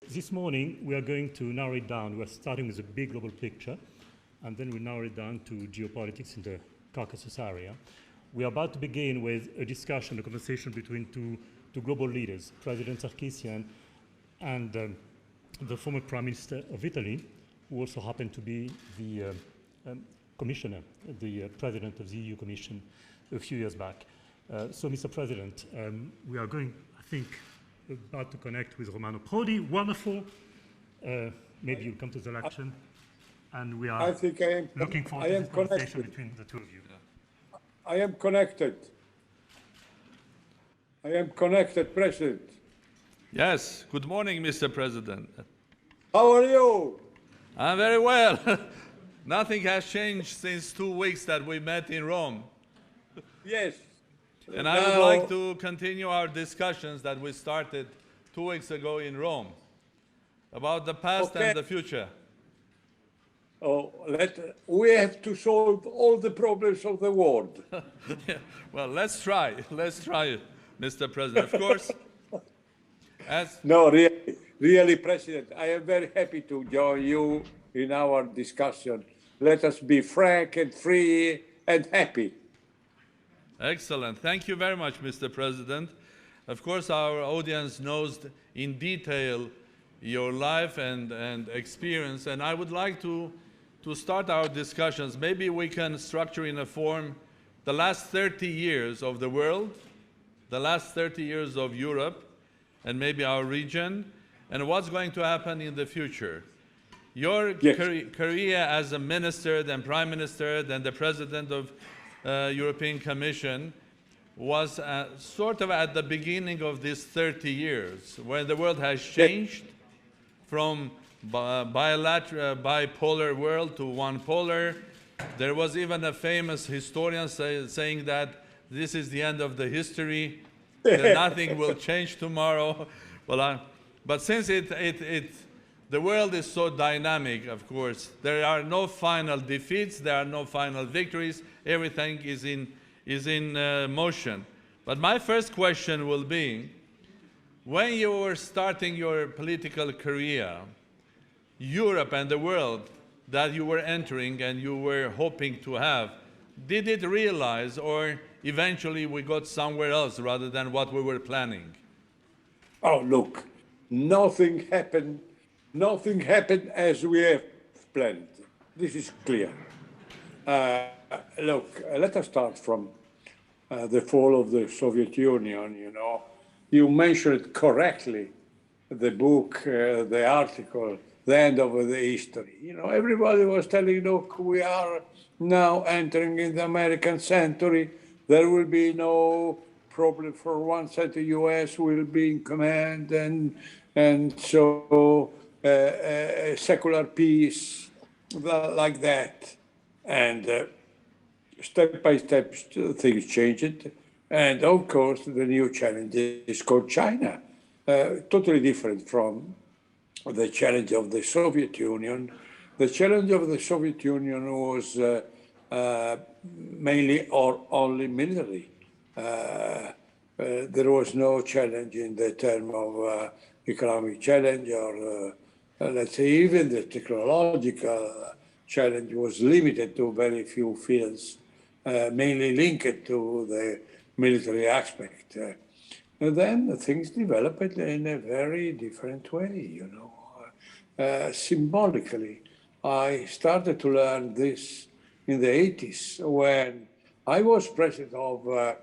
this morning we are going to narrow it down. We're starting with a big global picture, and then we narrow it down to geopolitics in the Caucasus area. We are about to begin with a discussion, a conversation between two global leaders, President Sargsyan and the former Prime Minister of Italy, who also happened to be the commissioner, the president of the EU Commission a few years back. So, Mr. President, we are going, I think, about to connect with Romanò Prodi. Wonderful. Maybe you'll come to the election. And we are looking forward to this conversation between the two of you. I am connected. I am connected, President. Yes. Good morning, Mr. President. How are you? I'm very well. Nothing has changed since 2 weeks that we met in Rome. Yes. And I would like to continue our discussions that we started 2 weeks ago in Rome about the past and the future. Oh, we have to solve all the problems of the world. Yeah. Well, let's try. Let's try, Mr. President. Of course, No, really, President, I am very happy to join you in our discussion. Let us be frank and free and happy. Excellent. Thank you very much, Mr. President. Of course, our audience knows in detail your life and experience, and I would like to start our discussions. Maybe we can structure in a form the last 30 years of the world, the last 30 years of Europe, and maybe our region, and what's going to happen in the future. Your career as a minister, then prime minister, then the president of European Commission was sort of at the beginning of these 30 years, when the world has changed from bipolar world to one polar. There was even a famous historian saying that this is the end of the history, that nothing will change tomorrow. Well, but since the world is so dynamic, of course, there are no final defeats, there are no final victories, everything is in motion. But my first question will be, when you were starting your political career, Europe and the world that you were entering and you were hoping to have, did it realize, or eventually we got somewhere else rather than what we were planning? Oh, look, nothing happened as we have planned. This is clear. Look, let us start from the fall of the Soviet Union, you know. You mentioned correctly the book, the article, the end of the history. You know, everybody was telling, look, we are now entering in the American century. There will be no problem for one side. The U.S. will be in command, and so secular peace, like that. And step by step, things changed. And of course, the new challenge is called China, totally different from the challenge of the Soviet Union. The challenge of the Soviet Union was mainly or only military. There was no challenge in the term of economic challenge, or let's say even the technological challenge was limited to very few fields, mainly linked to the military aspect. And then things developed in a very different way, you know. Symbolically, I started to learn this in the 80s when I was president of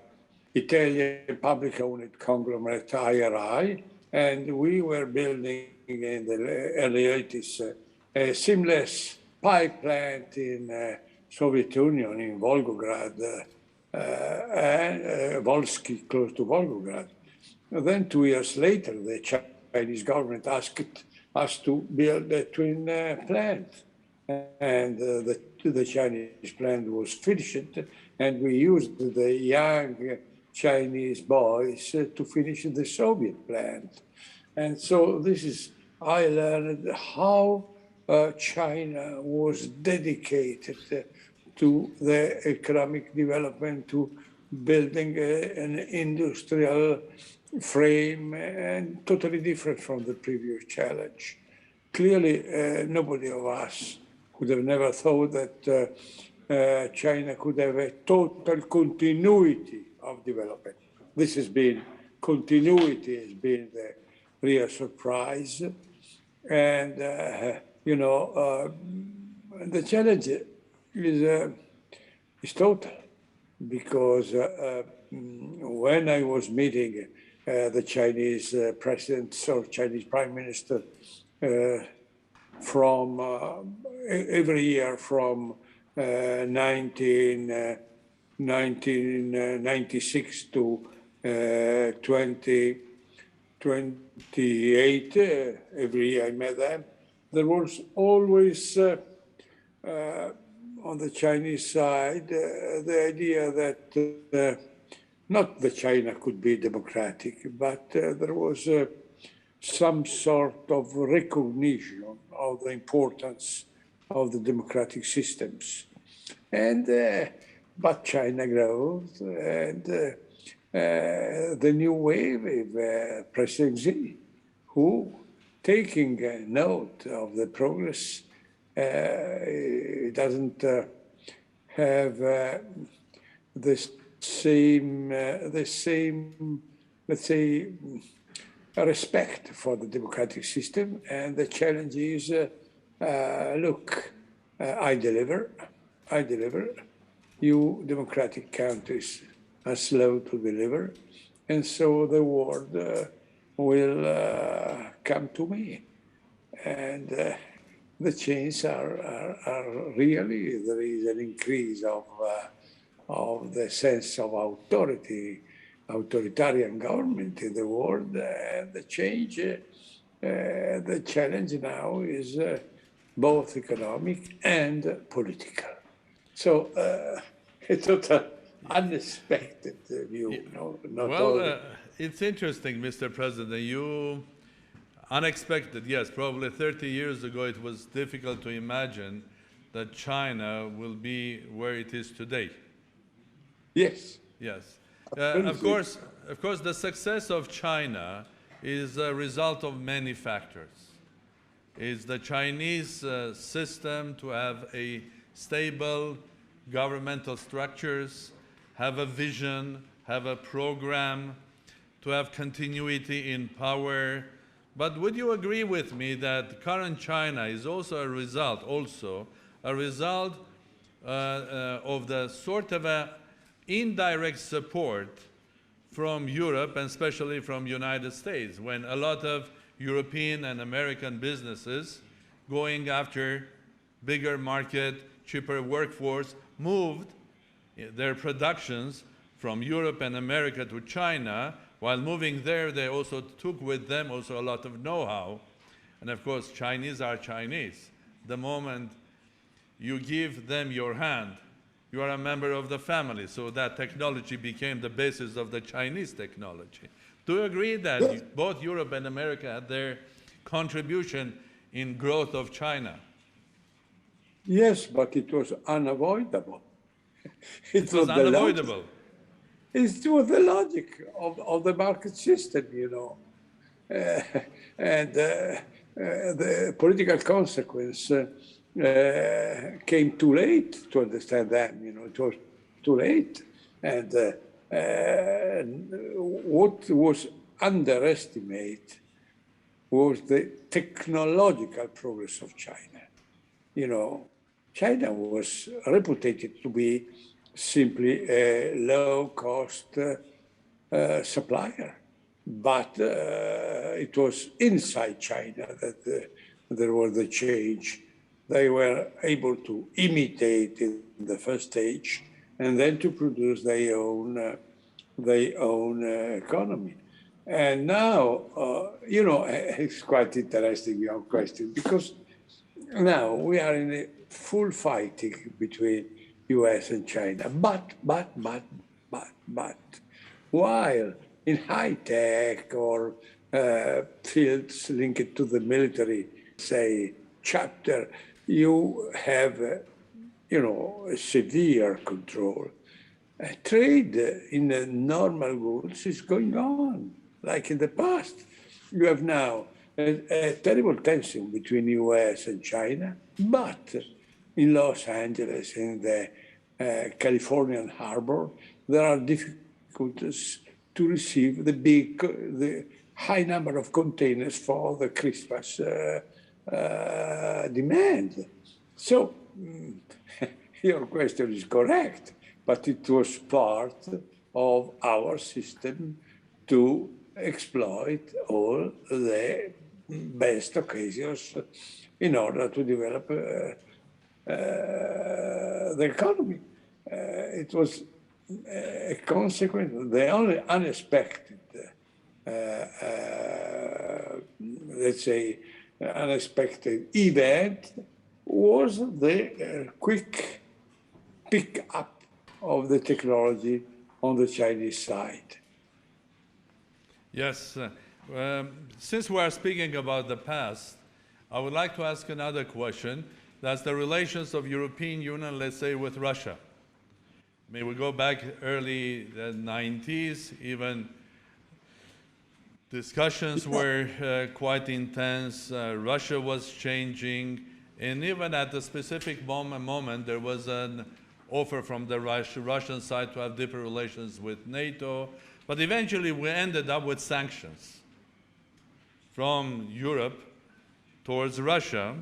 Italian public-owned conglomerate IRI, and we were building in the early 80s a seamless pipe plant in Soviet Union in Volgograd, and Volsky, close to Volgograd. And then 2 years later, the Chinese government asked us to build a twin plant. And the Chinese plant was finished, and we used the young Chinese boys to finish the Soviet plant. And so I learned how China was dedicated to the economic development, to building an industrial frame and totally different from the previous challenge. Clearly, nobody of us would have never thought that China could have a total continuity of development. This has been, continuity has been the real surprise. And, the challenge is total, because when I was meeting the Chinese president or Chinese prime minister from every year from 1996 to 2028, every year I met them, there was always on the Chinese side the idea that not that China could be democratic, but there was some sort of recognition of the importance of the democratic systems. And but China grows, and the new wave of President Xi, who, taking note of the progress, doesn't have the same, let's say, respect for the democratic system. And the challenge is, look, I deliver. You democratic countries are slow to deliver, and so the world will come to me. And the changes are really, there is an increase of the sense of authority, authoritarian government in the world. And the change, the challenge now is both economic and political. So it's not an unexpected view. It's interesting, Mr. President. You unexpected, yes. Probably 30 years ago, it was difficult to imagine that China will be where it is today. Yes. Yes. Of course, the success of China is a result of many factors. It's the Chinese system to have a stable governmental structures, have a vision, have a program, to have continuity in power. But would you agree with me that current China is also a result of the sort of a indirect support from Europe, and especially from United States, when a lot of European and American businesses going after bigger market, cheaper workforce, moved their productions from Europe and America to China. While moving there, they also took with them also a lot of know-how. And of course, Chinese are Chinese. The moment you give them your hand, you are a member of the family. So that technology became the basis of the Chinese technology. Do you agree that both Europe and America had their contribution in growth of China? Yes, but it was unavoidable. It was unavoidable. It was the logic of the market system, and the political consequence came too late to understand that. It was too late, and what was underestimated was the technological progress of China. China was reputed to be simply a low-cost supplier, but it was inside China that there was the change. They were able to imitate in the first stage, and then to produce their own economy. And now, it's quite interesting, your question, because now we are in a full fighting between US and China. But, while in high tech or fields linked to the military, say, chapter, you have, a severe control. trade in normal goods is going on, like in the past. You have now a terrible tension between US and China, but in Los Angeles, in the Californian harbor, there are difficulties to receive the high number of containers for the Christmas demand. So your question is correct, but it was part of our system to exploit all the best occasions in order to develop the economy. It was a consequence, the only unexpected, let's say, unexpected event was the quick pick up of the technology on the Chinese side. Yes. Since we are speaking about the past, I would like to ask another question. That's the relations of European Union, let's say, with Russia. May we go back early the 90s, even discussions were quite intense. Russia was changing, and even at a specific moment there was an offer from the Russian side to have deeper relations with NATO, but eventually we ended up with sanctions from Europe towards Russia,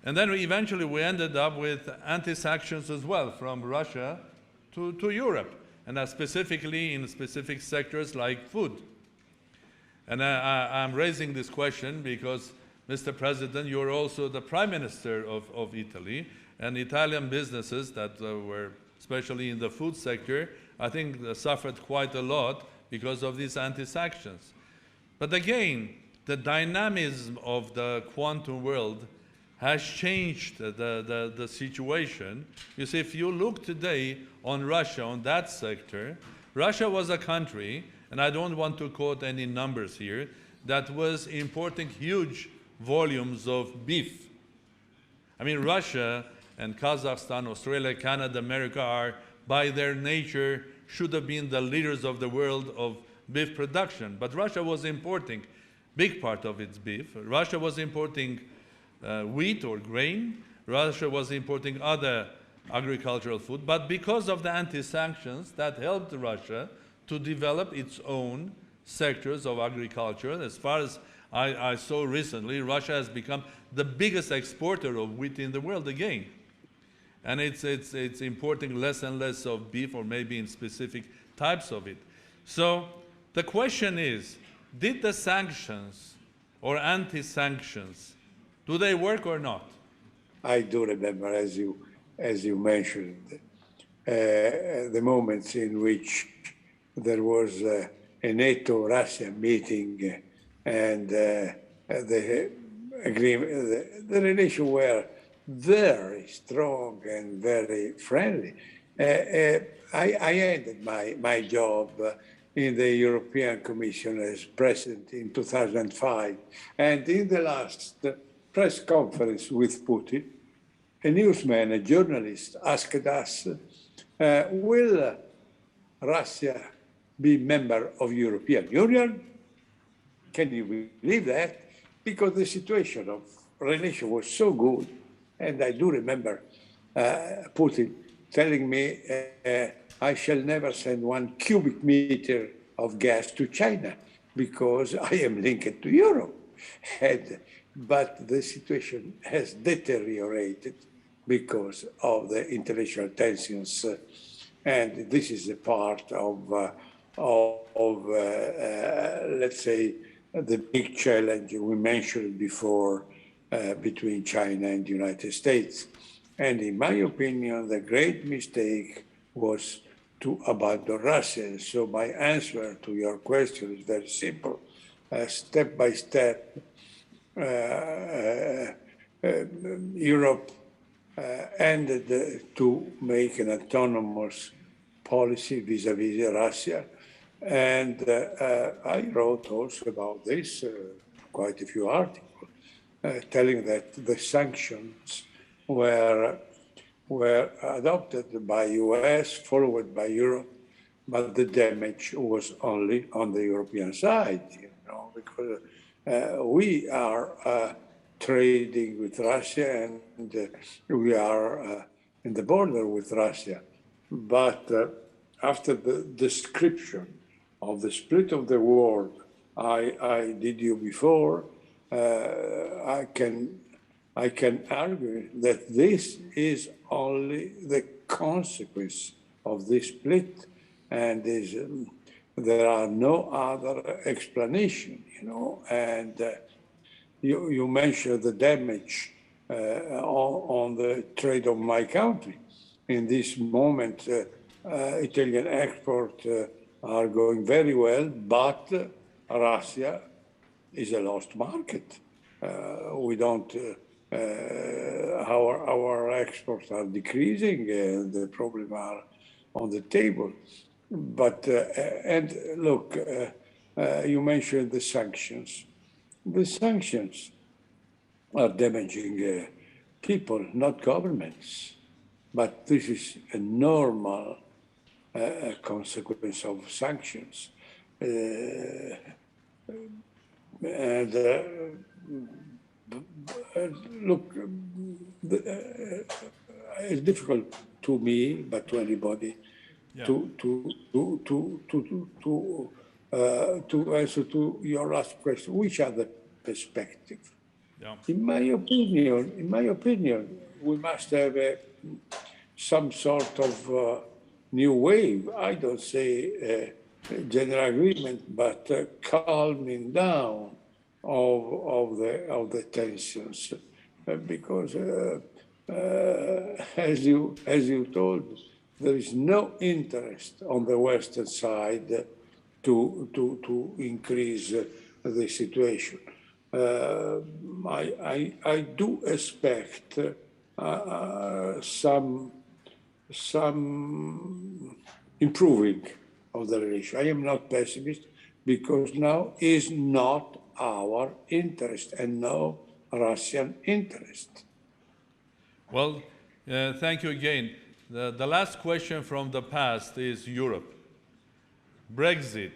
and then eventually we ended up with anti-sanctions as well from Russia to Europe, and specifically in specific sectors like food. And I'm raising this question because, Mr. President, you're also the Prime Minister of Italy, and Italian businesses that were, especially in the food sector, I think suffered quite a lot because of these anti-sanctions. But again, the dynamism of the quantum world has changed the situation. You see, if you look today on Russia, on that sector, Russia was a country, and I don't want to quote any numbers here, that was importing huge volumes of beef. I mean, Russia and Kazakhstan, Australia, Canada, America are, by their nature, should have been the leaders of the world of beef production. But Russia was importing big part of its beef. Russia was importing wheat or grain. Russia was importing other agricultural food. But because of the anti-sanctions, that helped Russia to develop its own sectors of agriculture. As far as I saw recently, Russia has become the biggest exporter of wheat in the world again. And it's importing less and less of beef, or maybe in specific types of it. So the question is, did the sanctions or anti-sanctions, do they work or not? I do remember, as you mentioned, the moments in which there was a NATO-Russia meeting, and the agreement, the relations were very strong and very friendly. I ended my job in the European Commission as president in 2005, and in the last press conference with Putin, a newsman, a journalist, asked us, will Russia be member of European Union? Can you believe that? Because the situation of relation was so good, and I do remember Putin telling me, I shall never send 1 cubic meter of gas to China because I am linked to Europe. But the situation has deteriorated because of the international tensions, and this is a part of let's say, the big challenge we mentioned before between China and the United States. And in my opinion, the great mistake was to abandon Russia. So my answer to your question is very simple. Step by step, Europe ended to make an autonomous policy vis-à-vis Russia. And I wrote also about this, quite a few articles, telling that the sanctions were were adopted by US, followed by Europe, but the damage was only on the European side, because we are trading with Russia and we are in the border with Russia. But after the description of the split of the world I did you before, I can argue that this is only the consequence of this split, and there are no other explanation, and you mentioned the damage on the trade of my country. In this moment, Italian exports are going very well, but Russia is a lost market. We don't. Our exports are decreasing, and the problems are on the table. But and look, you mentioned the sanctions. The sanctions are damaging people, not governments. But this is a normal consequence of sanctions. Look, it's difficult to me, but to anybody, to answer to your last question. Which are the perspectives? Yeah. In my opinion, we must have some sort of new wave. I don't say general agreement, but calming down of the tensions, because as you told, there is no interest on the Western side to increase the situation. I do expect some improving of the relation. I am not pessimist, because now is not our interest and no Russian interest. Well, thank you again. The last question from the past is Europe. Brexit,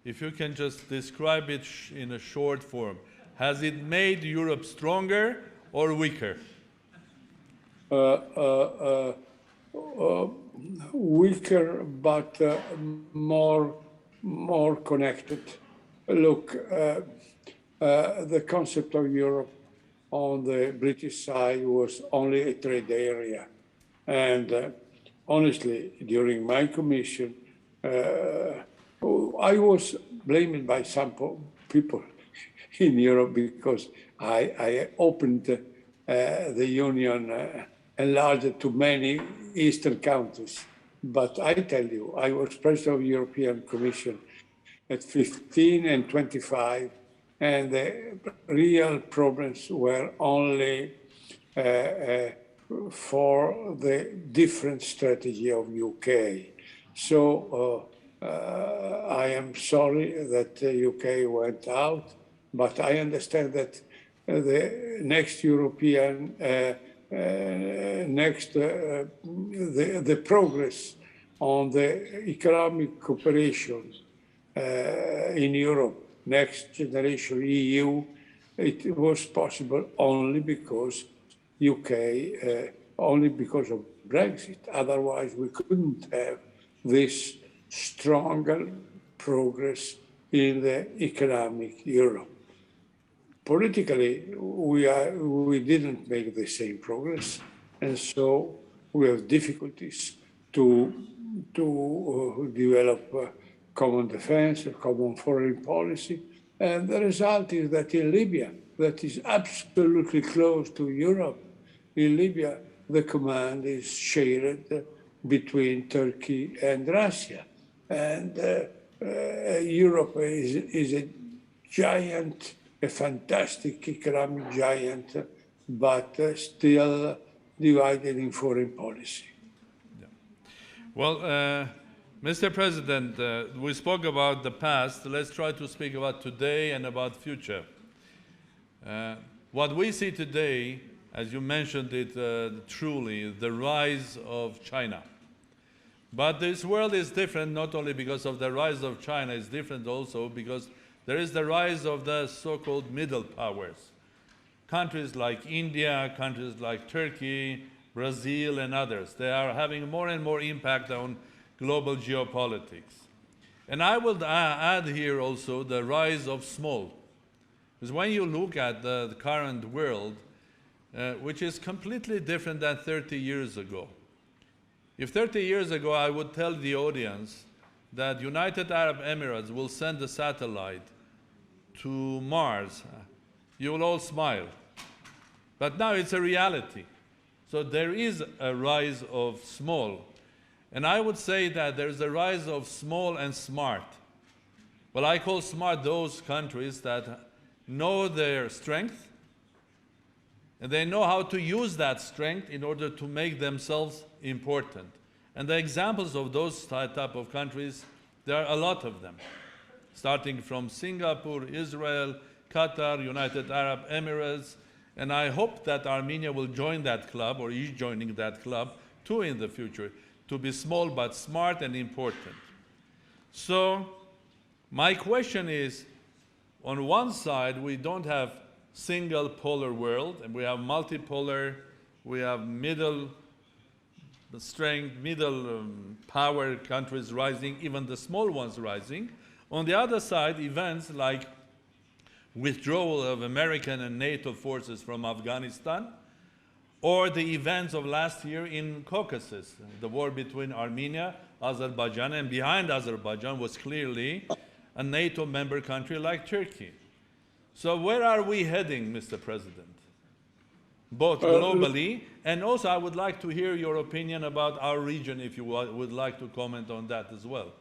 if you can just describe it in a short form, has it made Europe stronger or weaker? Weaker, but more connected. Look, the concept of Europe on the British side was only a trade area. And honestly, during my commission, I was blamed by some people in Europe because I opened the Union, enlarged it to many Eastern countries. But I tell you, I was president of the European Commission at 15 and 25, and the real problems were only for the different strategy of UK. So I am sorry that the UK went out, but I understand that the next European, the progress on the economic cooperation in Europe, next generation EU, it was possible only because UK, only because of Brexit. Otherwise, we couldn't have this stronger progress in the economic Europe. Politically, we didn't make the same progress, and so we have difficulties to develop common defense, a common foreign policy. And the result is that in Libya, that is absolutely close to Europe, in Libya, the command is shared between Turkey and Russia. And Europe is a giant, a fantastic economic giant, but still divided in foreign policy. Yeah. Well, Mr. President, we spoke about the past. Let's try to speak about today and about future. What we see today as you mentioned it truly, the rise of China. But this world is different not only because of the rise of China, it's different also because there is the rise of the so-called middle powers. Countries like India, countries like Turkey, Brazil, and others, they are having more and more impact on global geopolitics. And I will add here also the rise of small. Because when you look at the current world, which is completely different than 30 years ago. If 30 years ago I would tell the audience that United Arab Emirates will send a satellite to Mars, you will all smile. But now it's a reality. So there is a rise of small. And I would say that there's a rise of small and smart. Well, I call smart those countries that know their strength, and they know how to use that strength in order to make themselves important. And the examples of those type of countries, there are a lot of them, starting from Singapore, Israel, Qatar, United Arab Emirates, and I hope that Armenia will join that club, or is joining that club, too in the future, to be small but smart and important. So my question is, on one side, we don't have single polar world, and we have multipolar, we have middle strength, middle power countries rising, even the small ones rising. On the other side, events like withdrawal of American and NATO forces from Afghanistan, or the events of last year in Caucasus, the war between Armenia, Azerbaijan, and behind Azerbaijan was clearly a NATO member country like Turkey. So where are we heading, Mr. President? Both globally, and also I would like to hear your opinion about our region, if you would like to comment on that as well.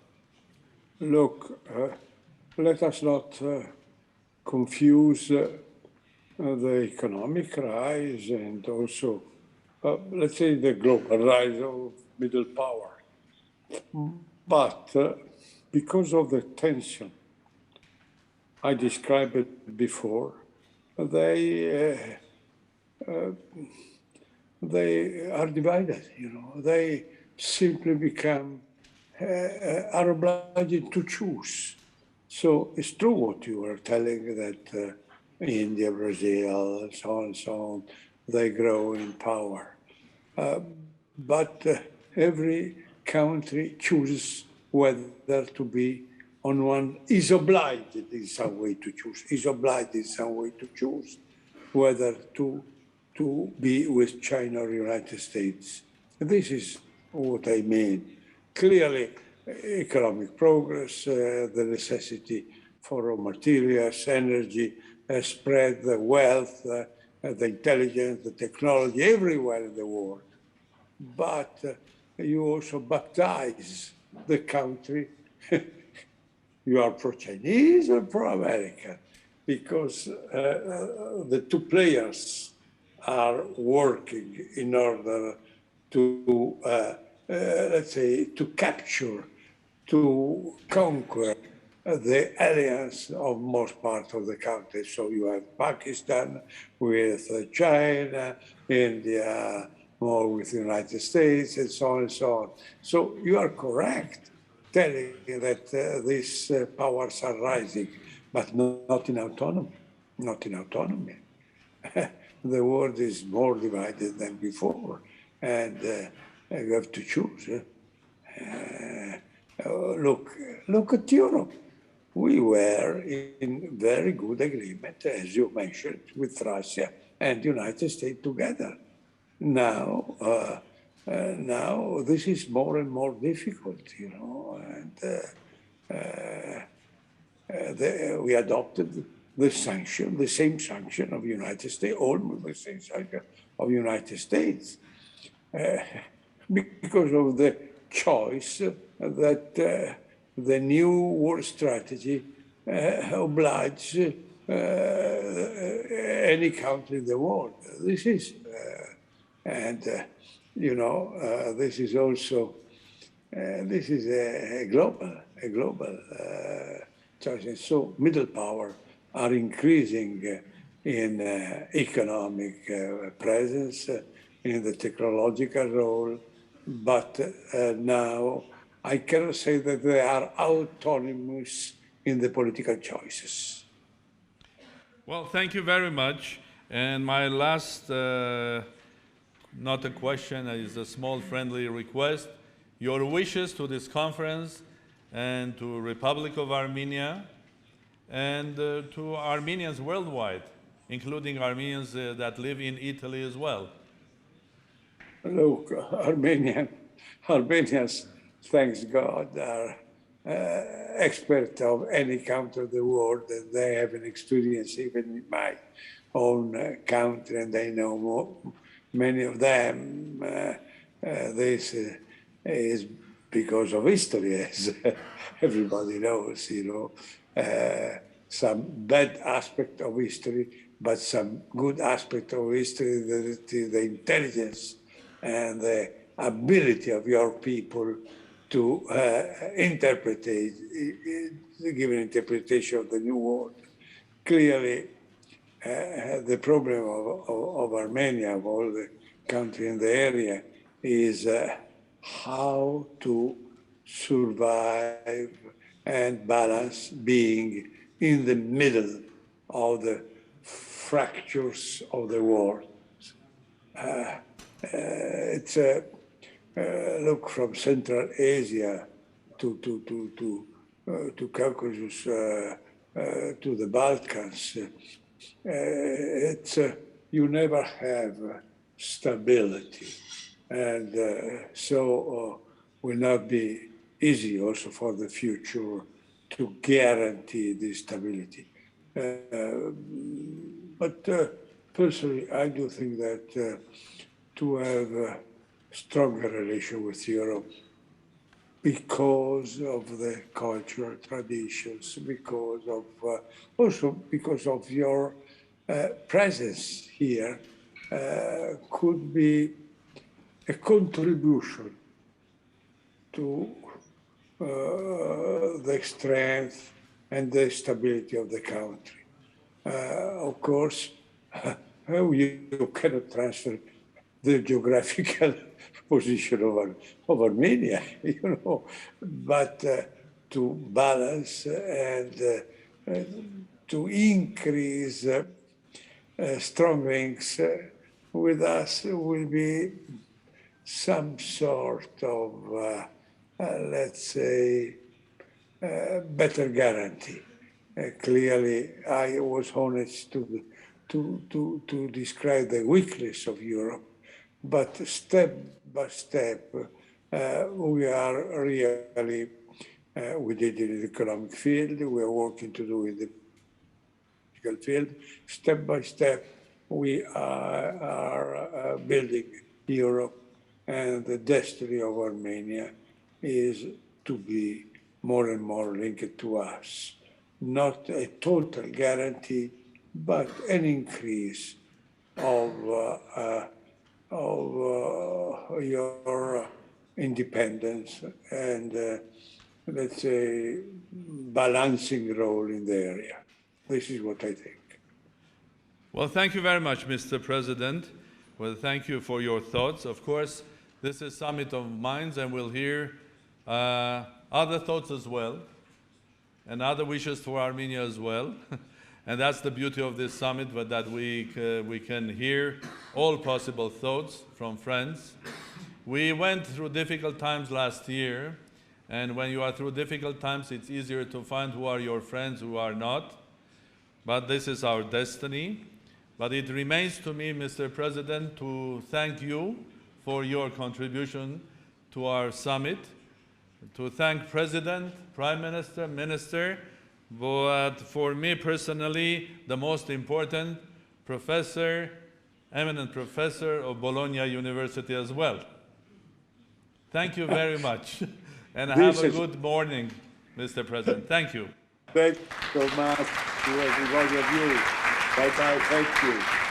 Look, let us not confuse the economic rise and also, let's say, the global rise of middle power. But because of the tension I described it before, they are divided, you know. They simply become, are obliged to choose. So it's true what you were telling, that India, Brazil, and so on, they grow in power. But every country chooses whether to be on one, is obliged in some way to choose, whether to be with China or United States. This is what I mean. Clearly, economic progress, the necessity for raw materials, energy, spread the wealth, the intelligence, the technology everywhere in the world. But you also baptize the country. You are pro-Chinese or pro-American, because the two players are working in order to, let's say, to capture, to conquer the alliance of most parts of the country. So you have Pakistan with China, India more with the United States, and so on and so on. So you are correct telling that these powers are rising, but not in autonomy, not in autonomy. The world is more divided than before, and you have to choose. Look at Europe. We were in very good agreement, as you mentioned, with Russia and the United States together. Now this is more and more difficult, you know, and we adopted the sanction, the same sanction of the United States, almost the same sanction of the United States, because of the choice that the new world strategy obliges any country in the world. This is, you know, this is also, this is a global choice. So middle power are increasing in economic presence, in the technological role, but now I cannot say that they are autonomous in the political choices. Well, thank you very much. And my last, not a question, is a small friendly request. Your wishes to this conference and to Republic of Armenia and to Armenians worldwide, including Armenians that live in Italy as well. Look, Armenians, thanks God, are experts of any country of the world, and they have an experience even in my own country, and they know more, many of them. This is because of history, as everybody knows, some bad aspect of history, but some good aspect of history, the intelligence and the ability of your people to interpret, give an interpretation of the new world. Clearly, the problem of Armenia, of all the countries in the area, is how to survive and balance being in the middle of the fractures of the world. It's look from Central Asia to Caucasus to the Balkans. It's you never have stability, and so will not be easy also for the future to guarantee this stability. But personally, I do think that to have a stronger relation with Europe because of the cultural traditions, because of also because of your presence here could be a contribution to the strength and the stability of the country. Of course, you cannot transfer the geographical position of Armenia, but to balance and to increase strong links with us will be some sort of, let's say, better guarantee. Clearly, I was honest to describe the weakness of Europe, but step by step, we are really, we did it in the economic field, we are working to do in the political field. Step by step, we are building Europe, and the destiny of Armenia is to be more and more linked to us. Not a total guarantee, but an increase of your independence and let's say balancing role in the area. This is what I think. Well, thank you very much, Mr. President. Well, thank you for your thoughts. Of course, this is Summit of Minds, and we'll hear other thoughts as well, and other wishes for Armenia as well. And that's the beauty of this summit, but that we can hear all possible thoughts from friends. We went through difficult times last year, and when you are through difficult times, it's easier to find who are your friends, who are not. But this is our destiny. But it remains to me, Mr. President, to thank you for your contribution to our summit, to thank President, Prime Minister, Minister, but for me personally, the most important, professor, eminent professor of Bologna University as well. Thank you very much. And have a good morning, Mr. President. Thank you. Thank you so much to everybody of you. Bye-bye. Thank you.